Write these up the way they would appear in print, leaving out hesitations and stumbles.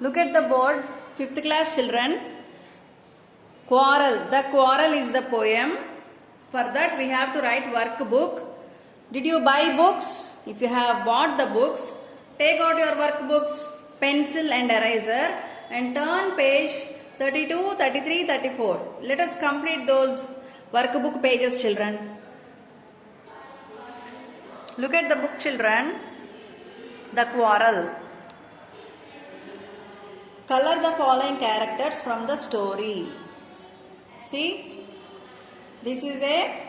Look at the board, 5th class children. Quarrel. The quarrel is the poem. For that we have to write workbook. Did you buy books? If you have bought the books, take out your workbooks, pencil and eraser and turn page 32, 33, 34. Let us complete those workbook pages, children. Look at the book, children. The quarrel. Color the following characters from the story. See, this is a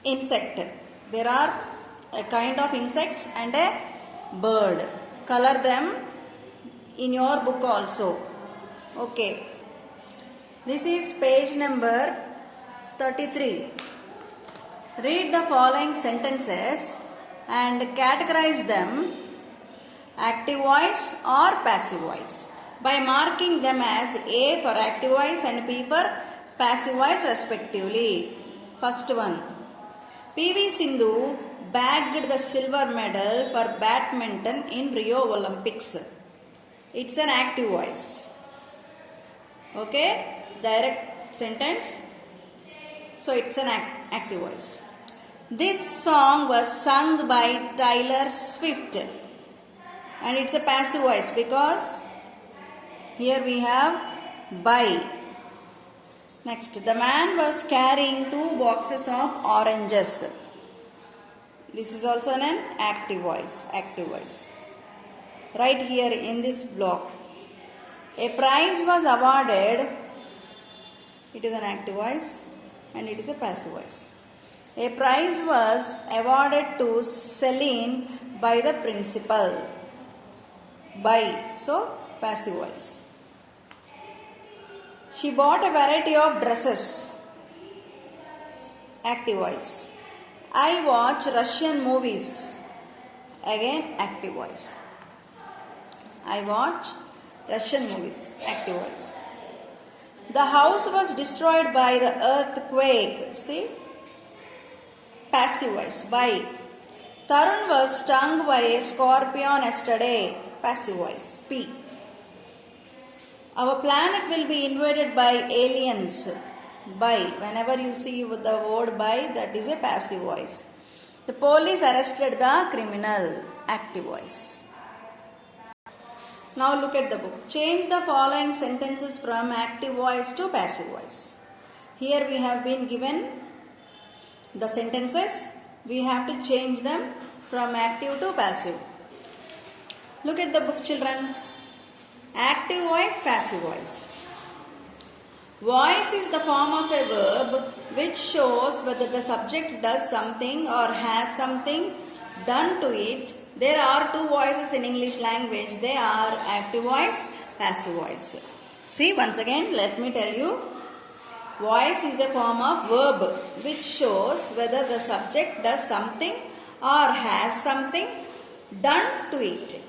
insect. There are a kind of insects and a bird. Color them in your book also. Okay. This is page number 33. Read the following sentences and categorize them active voice or passive voice by marking them as A for active voice and P for passive voice respectively. First one. PV Sindhu bagged the silver medal for badminton in Rio Olympics. It's an active voice. Okay, direct sentence. So it's an active voice. This song was sung by Taylor Swift. And it's a passive voice because here we have by. Next, the man was carrying 2 boxes of oranges. This is also an active voice. Active voice. Right here in this block. A prize was awarded. It is an active voice and it is a passive voice. A prize was awarded to Celine by the principal. By, so passive voice. She bought a variety of dresses. Active voice. I watch Russian movies. Again, active voice. I watch Russian movies. Active voice. The house was destroyed by the earthquake. See? Passive voice. By. Tarun was stung by a scorpion yesterday. Passive voice. P. Our planet will be invaded by aliens. By. Whenever you see the word by, that is a passive voice. The police arrested the criminal. Active voice. Now look at the book. Change the following sentences from active voice to passive voice. Here we have been given the sentences. We have to change them from active to passive. Look at the book, children. Active voice, passive voice. Voice is the form of a verb which shows whether the subject does something or has something done to it. There are 2 voices in English language. They are active voice, passive voice. See, once again, let me tell you. Voice is a form of verb which shows whether the subject does something or has something done to it.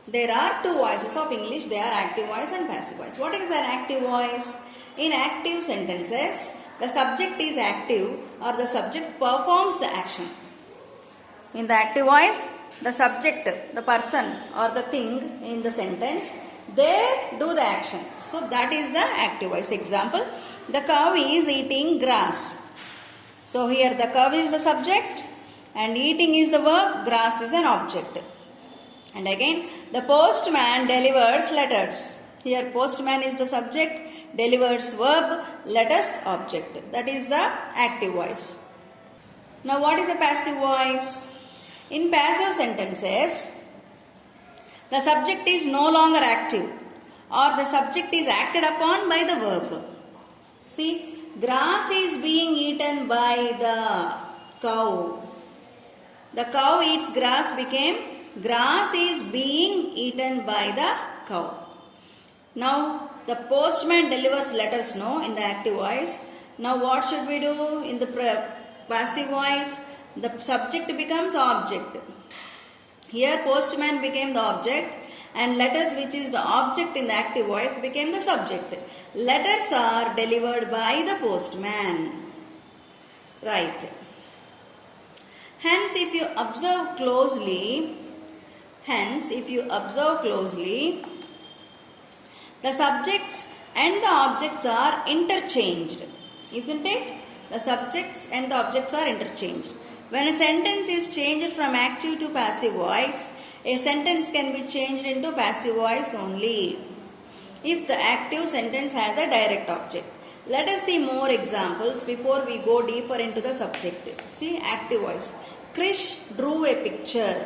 There are 2 voices of English. They are active voice and passive voice. What is an active voice? In active sentences, the subject is active or the subject performs the action. In the active voice, the subject, the person or the thing in the sentence, they do the action. So that is the active voice. Example, the cow is eating grass. So here the cow is the subject and eating is the verb, grass is an object. And again, the postman delivers letters. Here postman is the subject, delivers verb, letters object. That is the active voice. Now what is the passive voice? In passive sentences, the subject is no longer active or the subject is acted upon by the verb. See, grass is being eaten by the cow. The cow eats grass became grass is being eaten by the cow. Now, the postman delivers letters, no, in the active voice. Now, what should we do in the passive voice? The subject becomes object. Here, postman became the object and letters, which is the object in the active voice, became the subject. Letters are delivered by the postman. Right. Hence, if you observe closely, Hence, if you observe closely, the subjects and the objects are interchanged. Isn't it? The subjects and the objects are interchanged. When a sentence is changed from active to passive voice, a sentence can be changed into passive voice only if the active sentence has a direct object. Let us see more examples before we go deeper into the subject. See, active voice. Krish drew a picture.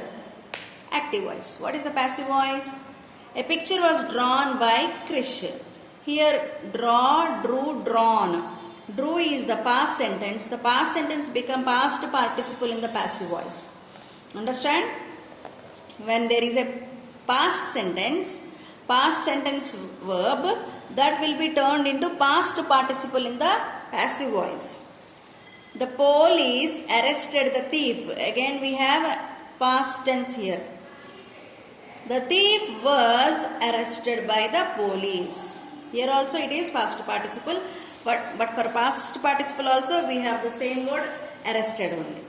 Active voice. What is the passive voice? A picture was drawn by Krish. Here, draw, drew, drawn. Drew is the past sentence. The past sentence become past participle in the passive voice. Understand? When there is a past sentence verb, that will be turned into past participle in the passive voice. The police arrested the thief. Again we have past tense here. The thief was arrested by the police. Here also it is past participle, but for past participle also we have the same word, arrested only.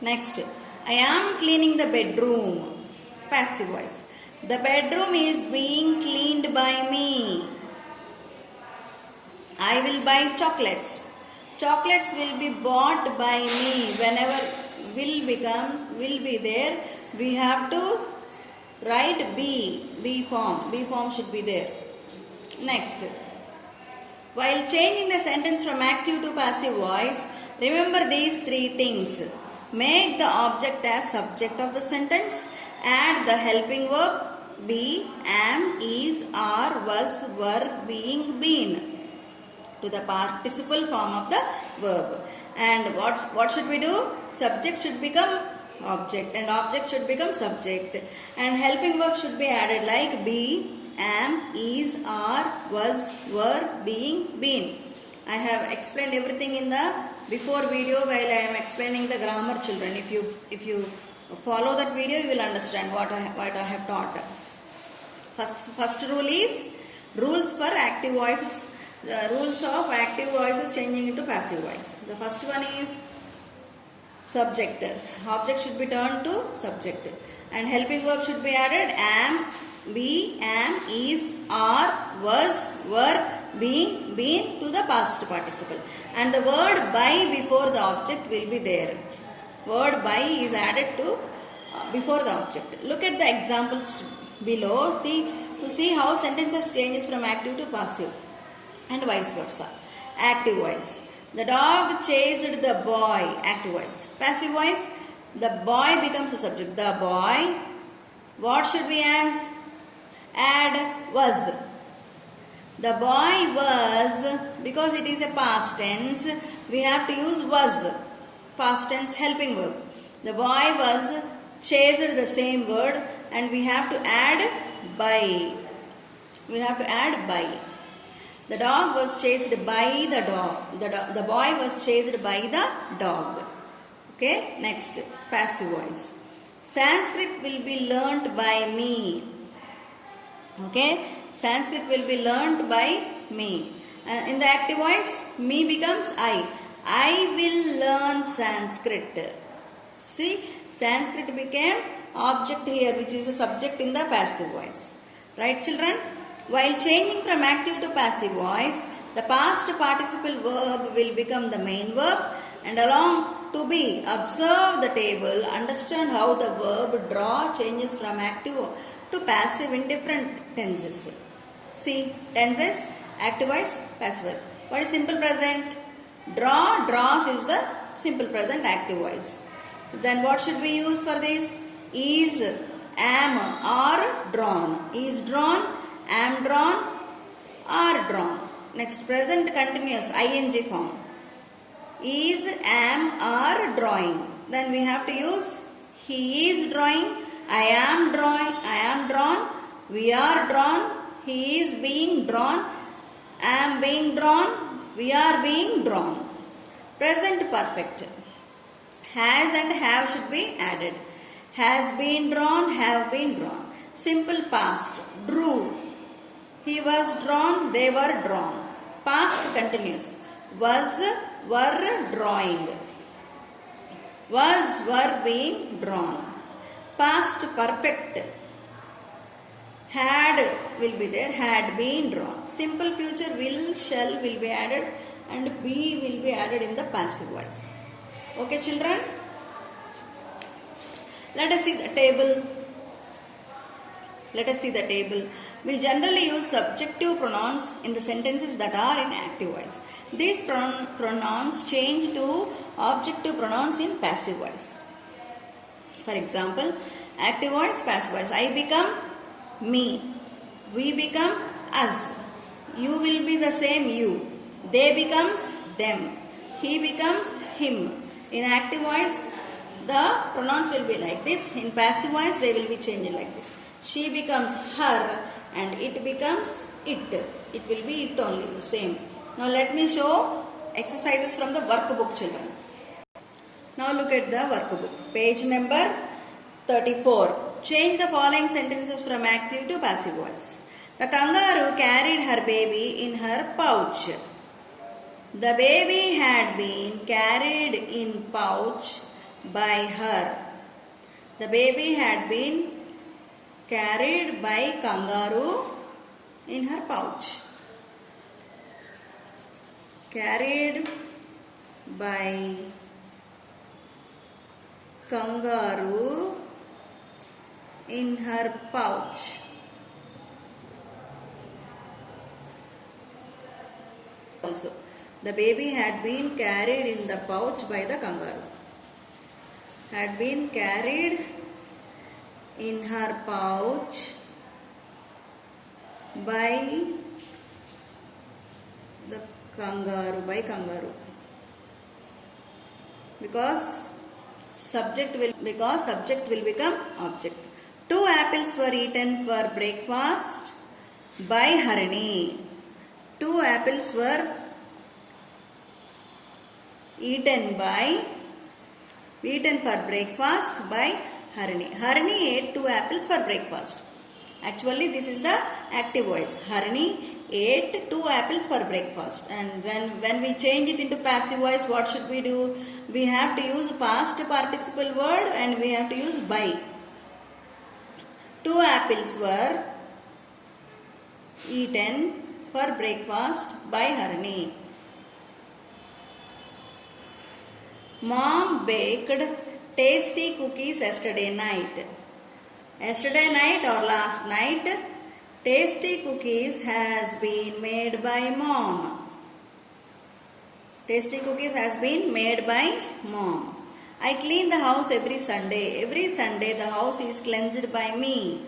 Next, I am cleaning the bedroom. Passive voice. The bedroom is being cleaned by me. I will buy chocolates. Chocolates will be bought by me. Whenever will be there, we have to write be form. Be form should be there. Next, while changing the sentence from active to passive voice, remember these three things. Make the object as subject of the sentence. Add the helping verb be, am, is, are, was, were, being, been to the participle form of the verb. And what should we do? Subject should become object and object should become subject. And helping verb should be added like be, am, is, are, was, were, being, been. I have explained everything in the before video while I am explaining the grammar, children. If you follow that video, you will understand what I have taught. First rule is rules for active voices. Rules of active voices changing into passive voice. The first one is subject. Object should be turned to subject. And helping verb should be added am, be, am, is, are, was, were, being, been to the past participle. And the word by before the object will be there. Word by is added to before the object. Look at the examples below to see how sentences changes from active to passive and vice versa. Active voice. The dog chased the boy. Active voice. Passive voice. The boy becomes a subject. The boy. What should we add was. The boy was, because it is a past tense, we have to use was. Past tense helping verb. The boy was chased, the same word, and we have to add by. We have to add by. The dog was chased by the dog. The boy was chased by the dog. Okay, next, passive voice. Sanskrit will be learnt by me. Okay, Sanskrit will be learnt by me. In the active voice, me becomes I. I will learn Sanskrit. See, Sanskrit became object here, which is a subject in the passive voice. Right, children? While changing from active to passive voice, the past participle verb will become the main verb, and along to be, observe the table, understand how the verb draw changes from active to passive in different tenses. See, tenses, active voice, passive voice. What is simple present? Draw, draws is the simple present active voice. Then what should we use for this? Is, am, are drawn. Is drawn, am drawn, are drawn. Next, present continuous, ing form. Is, am, are drawing. Then we have to use he is drawing, I am drawn, we are drawn, he is being drawn, am being drawn, we are being drawn. Present perfect. Has and have should be added. Has been drawn, have been drawn. Simple past. Drew. He was drawn, they were drawn. Past continuous. Was, were drawing. Was, were being drawn. Past perfect. Had will be there, had been drawn. Simple future will, shall will be added and be will be added in the passive voice. Okay children? Let us see the table. Let us see the table. We generally use subjective pronouns in the sentences that are in active voice. These pronouns change to objective pronouns in passive voice. For example, active voice, passive voice. I become me. We become us. You will be the same you. They becomes them. He becomes him. In active voice, the pronouns will be like this. In passive voice, they will be changed like this. She becomes her and it becomes it. It will be it only, the same. Now let me show exercises from the workbook children. Now look at the workbook. Page number 34. Change the following sentences from active to passive voice. The kangaroo carried her baby in her pouch. The baby had been carried in pouch by her. The baby had been carried by kangaroo in her pouch. Carried by kangaroo in her pouch. Also, the baby had been carried in the pouch by the kangaroo. Had been carried in her pouch by the kangaroo, because subject will become object. 2 apples were eaten for breakfast by Harini. 2 apples were eaten for breakfast by Harini. Harini ate 2 apples for breakfast. Actually, this is the active voice. Harini ate 2 apples for breakfast. And when we change it into passive voice, what should we do? We have to use past participle word and we have to use by. 2 apples were eaten for breakfast by Harini. Mom baked tasty cookies yesterday night. Yesterday night or last night, tasty cookies has been made by mom. Tasty cookies has been made by mom. I clean the house every Sunday. Every Sunday the house is cleansed by me.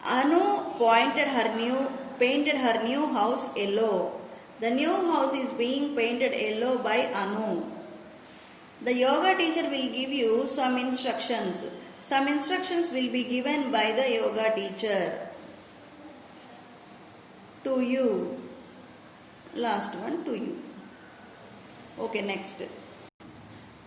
Anu painted her new house yellow. The new house is being painted yellow by Anu. The yoga teacher will give you some instructions. Some instructions will be given by the yoga teacher to you. Last one, to you. Okay, next.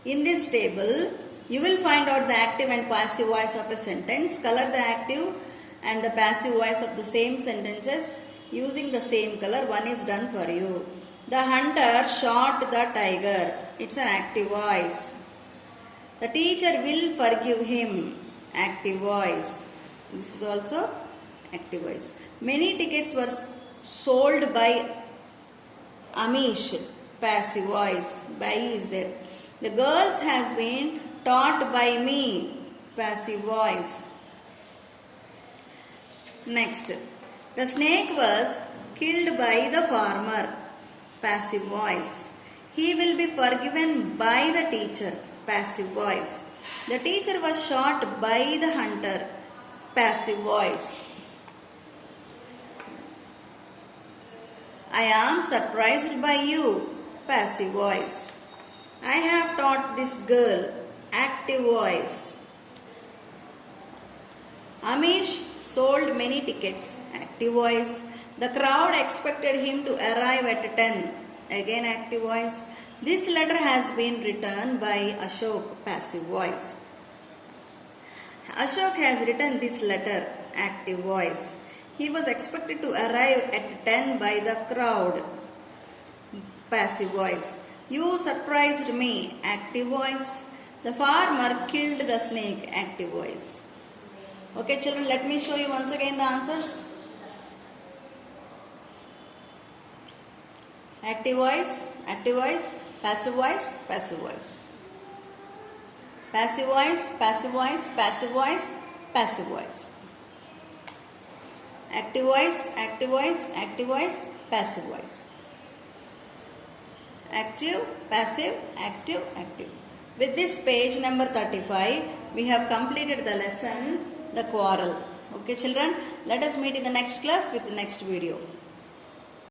In this table, you will find out the active and passive voice of a sentence. Color the active and the passive voice of the same sentences using the same color. One is done for you. The hunter shot the tiger. It's an active voice. The teacher will forgive him. Active voice. This is also active voice. Many tickets were sold by Amish. Passive voice. By is there. The girls has been taught by me. Passive voice. Next. The snake was killed by the farmer. Passive voice. He will be forgiven by the teacher. Passive voice. The teacher was shot by the hunter. Passive voice. I am surprised by you. Passive voice. I have taught this girl. Active voice. Amish sold many tickets. Active voice. The crowd expected him to arrive at 10. Again active voice. This letter has been written by Ashok. Passive voice. Ashok has written this letter. Active voice. He was expected to arrive at 10 by the crowd. Passive voice. You surprised me. Active voice. The farmer killed the snake. Active voice. Okay, children, let me show you once again the answers. Active voice, passive voice, passive voice. Passive voice, passive voice, passive voice, passive voice. Active voice, active voice, active voice, passive voice. Active, passive, active, active. With this page number 35, we have completed the lesson, the quarrel. Okay, children, let us meet in the next class with the next video.